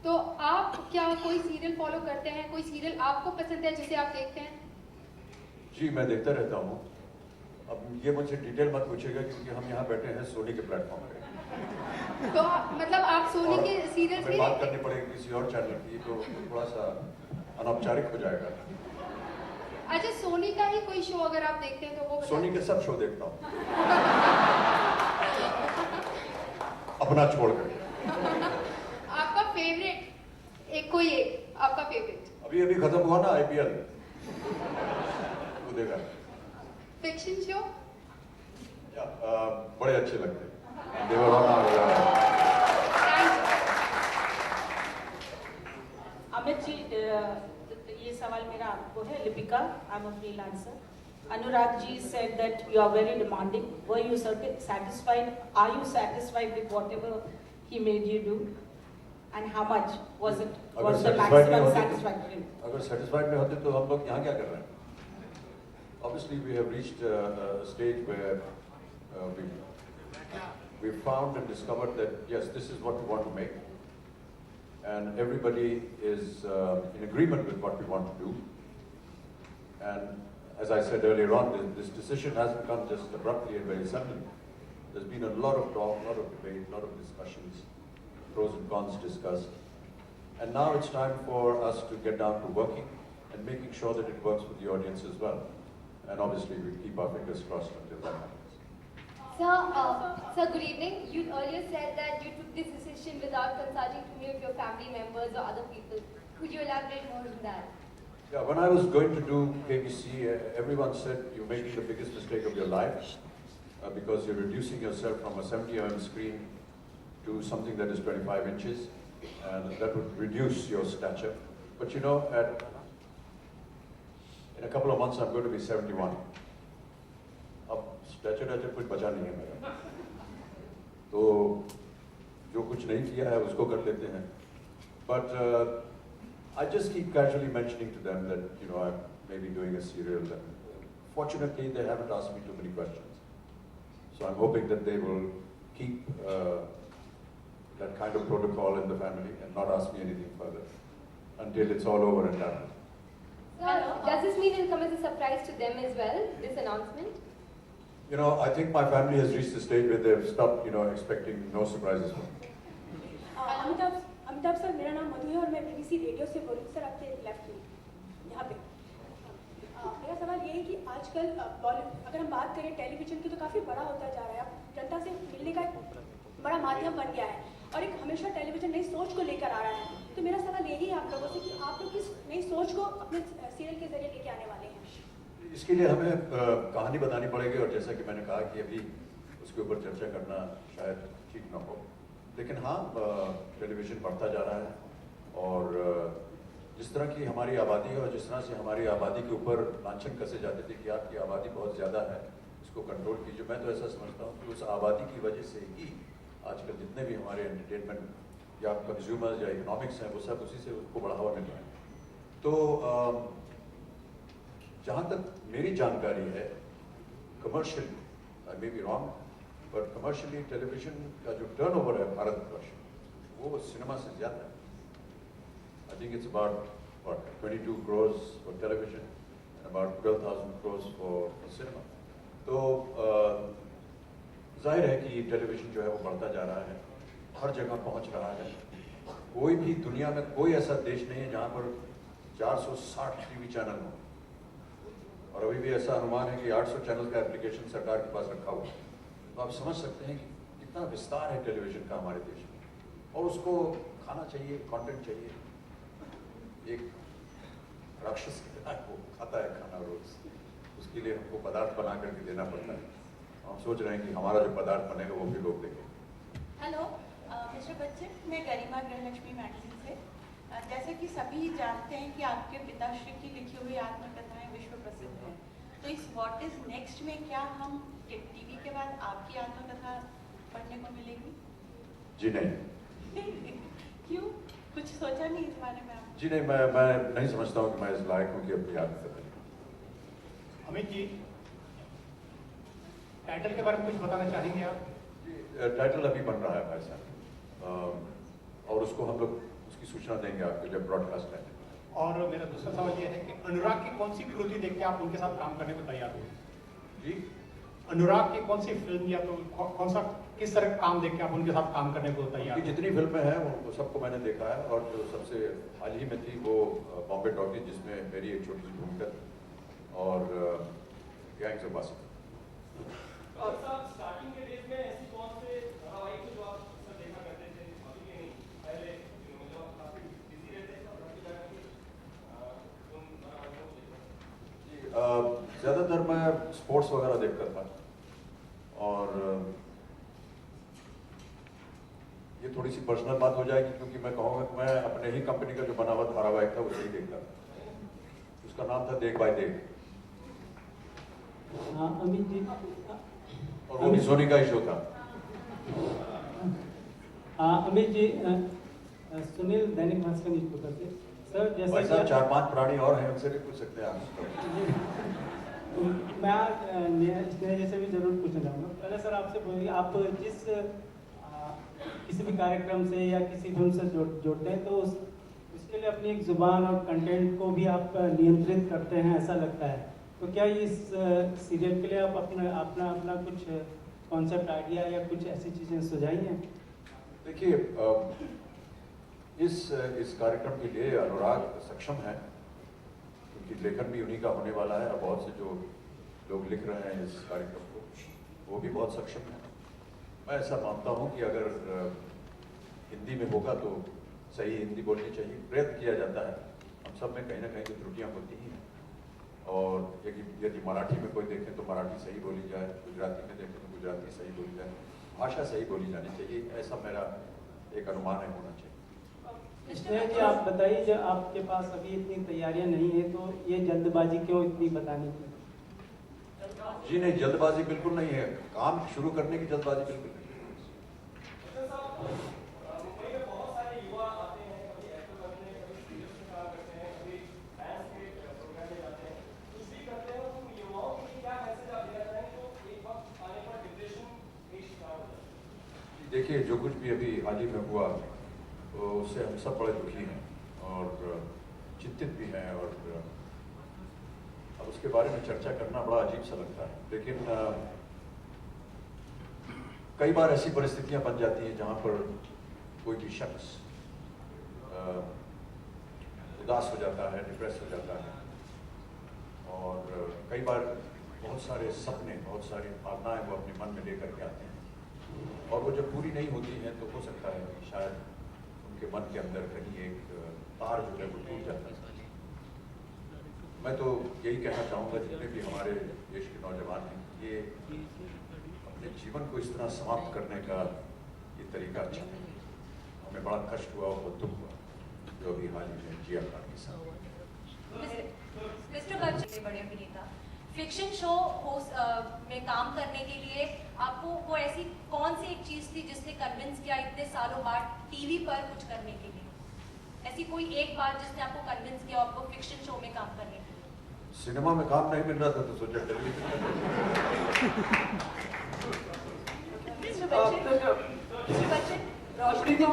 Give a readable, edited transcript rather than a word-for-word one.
तो आप क्या कोई सीरियल फॉलो करते हैं, कोई सीरियल आपको पसंद है जिसे आप देखते हैं? जी मैं देखता रहता हूँ। अब ये मुझसे डिटेल मत पूछिएगा क्योंकि हम यहाँ बैठे हैं सोनी के प्लेटफॉर्म पे। तो मतलब आप सोनी के सीरियल्स हमें भी बात देखते करनी हैं? पड़ेगी किसी और चैनल की तो थोड़ा सा अनौपचारिक हो जाएगा। अच्छा, सोनी का ही कोई शो अगर आप देखते हैं तो वो बताइए। सोनी के सब शो देखता हूँ अपना छोड़ कर। आपका फेवरेट एक कोई एक आपका फेवरेट? अभी अभी खत्म हुआ ना IPL, वो देखा। Fiction show? बड़े अच्छे लगते हैं। देवराना अमित जी, ये सवाल मेरा आपको है। Lipika, I am a freelancer. Anurag ji said that you are very demanding. Were you satisfied? Are you satisfied with whatever he made you do? And how much was it? Was the maximum satisfactory? अगर satisfied नहीं होते तो हम लोग यहाँ क्या कर रहे हैं? Obviously we have reached a stage where we found and discovered that yes, this is what we want to make, and everybody is in agreement with what we want to do. And as I said earlier on, this decision hasn't come just abruptly and very suddenly. There's been a lot of talk, a lot of debate, a lot of discussions, pros and cons discussed. And now it's time for us to get down to working and making sure that it works with the audience as well. And obviously we keep our fingers crossed until that happens. Sir, good evening. You earlier said that you took this decision without consulting to any of your family members or other people. Could you elaborate more on that? Yeah, when I was going to do KBC, everyone said you're making the biggest mistake of your life because you're reducing yourself from a 70 mm screen to something that is 25 inches, and that would reduce your stature. But you know, in a couple of months I'm going to be 71. अब stature कुछ बचा नहीं है मेरा, तो जो कुछ नहीं किया है उसको कर लेते हैं. But I just keep casually mentioning to them that, you know, I may be doing a serial, and fortunately they haven't asked me too many questions. So I'm hoping that they will keep that kind of protocol in the family and not ask me anything further until it's all over and done. Sir, does this mean it will come as a surprise to them as well, this announcement? You know, I think my family has reached the stage where they've stopped, you know, expecting no surprises from me. Amitabh sir, मेरा नाम मधु है और मैं BBC radio से बोल रही हूँ। Sir आपके लेफ्ट में यहाँ पे मेरा सवाल ये है कि आजकल अगर हम बात करें टेलीविजन की तो काफ़ी बड़ा होता जा रहा है, जनता से मिलने का एक बड़ा माध्यम बन गया है और एक हमेशा टेलीविजन नई सोच को लेकर आ रहा है. तो मेरा सवाल यही है आप लोगों से कि आप लोग किस नई सोच को अपने सीरियल के जरिए लेके आने वाले हैं? इसके लिए हमें कहानी बतानी पड़ेगी और जैसा कि मैंने कहा कि अभी उसके ऊपर चर्चा करना शायद ठीक ना हो, लेकिन हाँ, टेलीविज़न बढ़ता जा रहा है और जिस तरह की हमारी आबादी है और जिस तरह से हमारी आबादी के ऊपर लांछन कसे जाते थे कि आपकी आबादी बहुत ज़्यादा है, इसको कंट्रोल कीजिए, मैं तो ऐसा समझता हूँ कि उस आबादी की वजह से ही आजकल जितने भी हमारे एंटरटेनमेंट या कंज्यूमर्स या इकोनॉमिक्स हैं वो सब उसी से उसको बढ़ावा मिल रहा है. तो जहाँ तक मेरी जानकारी है, commercial, I may be wrong, पर कमर्शियली टेलीविजन का जो टर्नओवर है भारतवर्ष वो सिनेमा से ज़्यादा है. I think it's about 22 crores for television and about 12,000 crores for cinema. तो जाहिर है कि टेलीविज़न जो है वो बढ़ता जा रहा है, हर जगह पहुंच रहा है. कोई भी दुनिया में कोई ऐसा देश नहीं है जहां पर 460 टीवी चैनल हो, और अभी भी ऐसा अनुमान है कि 800 चैनल का एप्लीकेशन सरकार के पास रखा हुआ है. तो आप समझ सकते हैं कि कितना विस्तार है टेलीविज़न का हमारे देश में, और उसको खाना चाहिए, कंटेंट चाहिए. एक राक्षस की तरह वो खाता है खाना रोज, उसके लिए हमको पदार्थ बना करके देना पड़ता है. हम सोच रहे हैं कि हमारा जो पदार्थ बनेगा वो भी लोग देखें. हेलो मिस्टर बच्चन, मैं गरिमा गृहलक्ष्मी मैगजीन से. जैसे कि सभी जानते हैं कि आपके पिताश्री की लिखी हुई आत्मकथाएं विश्व प्रसिद्ध हैं, तो इस व्हाट इज नेक्स्ट में क्या हम टीवी के बाद आपकी आत्मकथा पढ़ने को मिलेगी? जी नहीं. क्यों, कुछ सोचा नहीं इस बारे में आप? जी नहीं, मैं नहीं समझता हूँ कि मैं इस लायक हूँ कि अपनी आत्मकथा लिखूं. अमित जी, टाइटल के बारे में कुछ बताना चाहेंगे आप? टाइटल अभी बन रहा है भाई साहब, और उसको हम लोग उसकी सूचना देंगे आपको जब ब्रॉडकास्ट है। और मेरा दूसरा सवाल ये है कि अनुराग की कौन सी कृति देख के आप उनके साथ काम करने को तैयार हो? जी, अनुराग की कौन सी फिल्म या तो कौन सा किस तरह का काम देख के आप उनके साथ काम करने को तैयार उनकी हो? जितनी फिल्में हैं वो सबको मैंने देखा है, और जो सबसे हाल ही में थी वो बॉम्बे टॉकीज, जिसमें मेरी एक छोटी सी भूमिका थी, और गैंग्स ऑफ वासेपुर। और साहब स्टार्टिंग के डेज में ऐसी कौन से धारावाहिक थे जो आप अक्सर देखा करते थे, अभी के नहीं, पहले दिनों में जब आप काफी बिजी रहते थे और काफी जगह की उन धारावाहिकों को देखते थे? ज़्यादातर मैं स्पोर्ट्स वगैरह देखता था, और ये थोड़ी सी पर्सनल बात हो जाएगी, क्योंकि मैं कहूँगा कि मैं अपने ही कंपनी का जो बना हुआ धारावाहिक था उसे ही देखता था। उसका नाम था देख बाय देख, हाँ अमित जी, और वो भी सोनी का ही शो था। हाँ अमित जी, सुनील दैनिक भास्कर न्यूज़पेपर से। सर भाई जैसे साहब 4-5 प्राणी और हैं, उनसे भी पूछ सकते हैं आप। मैं स्नेह जैसे भी जरूर पूछना चाहूँगा। पहले सर आपसे बोलिए, आप जिस किसी भी कार्यक्रम से या किसी फिल्म से जोड़ते हैं तो उसके लिए अपनी एक जुबान और कंटेंट को भी आप नियंत्रित करते हैं, ऐसा लगता है। तो क्या इस सीरियल के लिए आप अपना कुछ कॉन्सेप्ट आइडिया या कुछ ऐसी चीज़ें सुझाई हैं? देखिए, इस कार्यक्रम के लिए अनुराग सक्षम है, क्योंकि लेखन भी उन्हीं का होने वाला है, और बहुत से जो लोग लिख रहे हैं इस कार्यक्रम को वो भी बहुत सक्षम है। मैं ऐसा मानता हूँ कि अगर हिंदी में होगा तो सही हिंदी बोलनी चाहिए, प्रयत्न किया जाता है। हम सब में कहीं ना कहीं तो त्रुटियाँ होती ही हैं, और यदि मराठी में कोई देखें तो मराठी सही बोली जाए, गुजराती में देखें तो गुजराती सही बोली जाए, भाषा सही बोली जानी चाहिए, ऐसा मेरा एक अनुमान है, होना चाहिए। स्नेह जी आप बताइए, जब आपके पास अभी इतनी तैयारियां नहीं है तो ये जल्दबाजी क्यों इतनी बताने की? जी नहीं, जल्दबाजी बिल्कुल नहीं है, काम शुरू करने की जल्दबाजी बिल्कुल नहीं है। मुंबई में बहुत सारे युवा आते हैं, कभी एक्टर बनने, कभी सीरियल्स में काम करते हैं, कभी डांस के प्रोग्राम में जाते हैं, कुछ भी करते हैं। उन युवाओं के लिए क्या मैसेज आप देना चाहेंगे जो एक वक्त आने पर डिप्रेशन का शिकार हो जाते हैं? देखिए, जो कुछ भी अभी हाल ही में हुआ तो उससे हम सब बड़े दुखी हैं और चिंतित भी हैं, और अब उसके बारे में चर्चा करना बड़ा अजीब सा लगता है। लेकिन कई बार ऐसी परिस्थितियां बन जाती हैं जहां पर कोई भी शख्स उदास हो जाता है, डिप्रेस हो जाता है, और कई बार बहुत सारे सपने, बहुत सारी भावनाएं वो अपने मन में लेकर के आते हैं, और वो जब पूरी नहीं होती हैं तो हो सकता है कि शायद उनके मन के अंदर कहीं एक तार जो है वो टूट जाता है। मैं तो यही कहना चाहूँगा जितने भी हमारे देश के नौजवान हैं, ये अपने जीवन को इस तरह समाप्त करने का ये तरीका अच्छा नहीं। हमें बड़ा कष्ट हुआ और बहुत दुख हुआ जो अभी हाल ही में जिया खान के साथ। मिस्टर बच्चन, बड़े अभिनेता, फिक्शन शो में काम करने के लिए आपको वो ऐसी कौन सी एक चीज थी जिसने कन्विंस किया इतने सालों बाद टीवी पर कुछ करने के लिए? ऐसी कोई एक बात जिसने आपको कन्विंस किया आपको फिक्शन शो में काम करने के लिए? सिनेमा में काम नहीं मिल रहा था तो सोचा टेलीविजन मिस्टर बच्चन, रोशनी